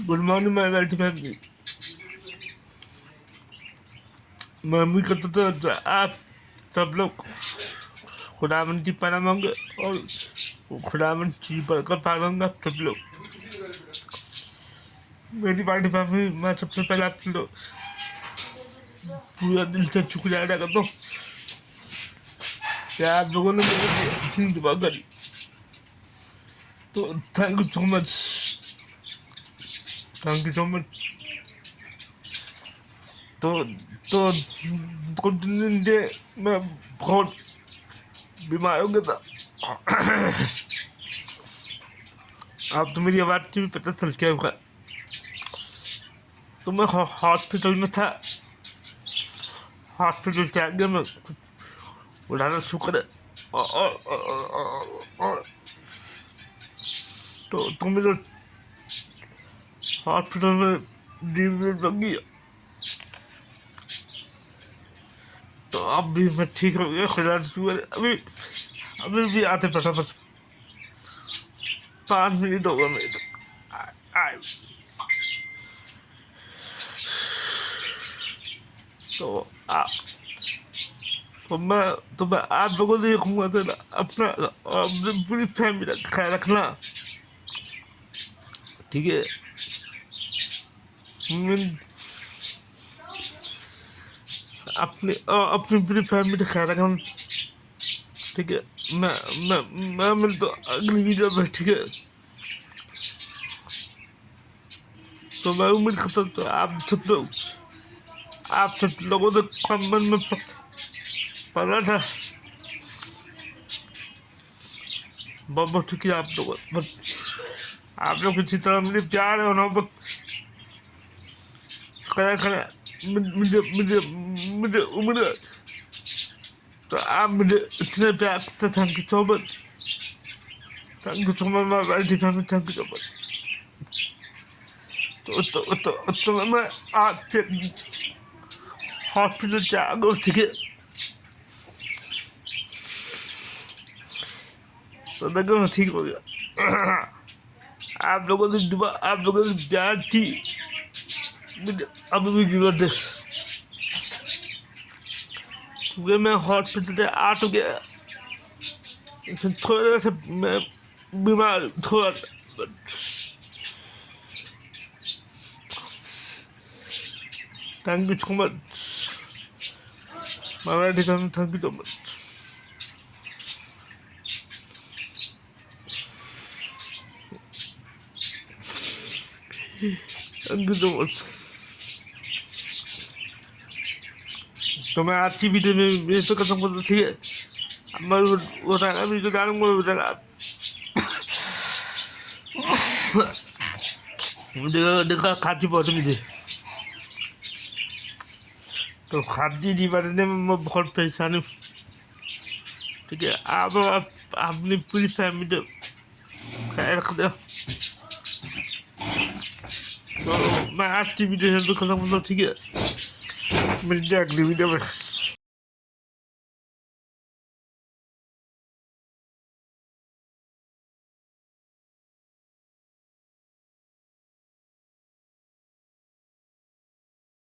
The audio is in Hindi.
Good morning my wealthy family. मैं उम्मीद करता था तो आप सब लोग खुदावन की पनाह मांगे और खुदावन की बरकत पाएंगे। आप सब लोग मेरी पार्टी फैमिली, मैं सबसे पहले आप लोग पूरा दिल से शुक्रिया अदा करता हूँ कि आप लोगों ने मेरे लिए इतनी दुआ करी। तो thank you so much, thank you so much. तो तो कुछ दिन से मैं बहुत बीमार हो गया था। आप तो मेरी आवाज़ से भी पता चल गया होगा। तो मैं हॉस्पिटल में था, हॉस्पिटल से आ गया मैं। उड़ाना शुक्र है। और तो मेरे हॉस्पिटल में डिलीवरी लगी। तो अब भी मैं ठीक हो गया, खुदा का शुक्र है। अभी अभी भी आते पता बस 5 मिनट होगा मेरे तो आए। तो मैं आप लोगों से ये कहूँगा था अपना और अपनी पूरी फैमिली का ख्याल रखना, ठीक है। अपनी पूरी फैमिली का ख्याल रखना, ठीक है। मैं मिलता हूँ अगली वीडियो में, ठीक है। तो मैं उम्मीद करता हूँ तो आप सब लोगों ने कमेंट में पढ़ा था। बहुत शुक्रिया आप लोगों, आप लोग इसी तरह मुझे प्यार और मोहब्बत करा मुझे उम्मीद है। तो आप मुझे इतने प्यार करते, thank you so much, thank you so much my wealthy family, thank you so much. तो मैं आज से हॉस्पिटल से आ गया, ठीक है। तो देखो मैं ठीक हो गया। आप लोगों की दुआ, आप लोगों की प्यार थी मुझे अभी भी जरूरत है, क्योंकि मैं हॉस्पिटल से आ तो गया, लेकिन थोड़ा सा मैं बीमार थोड़ा। Thank you so much my wealthy family, thank you so much. Thank you so much. तो मैं आज की वीडियो में ये तो खत्म करता, ठीक है। मैं वो था वीडियो डालूंगा, देखा खाती बहुत मुझे। तो खाती नहीं बनने में मैं बहुत परेशान हूँ, ठीक है। आप अपनी पूरी फैमिली ख्याल रख दो। तो मैं आज की वीडियो तो खत्म करता, ठीक है। मिलते हैं अगली वीडियो में।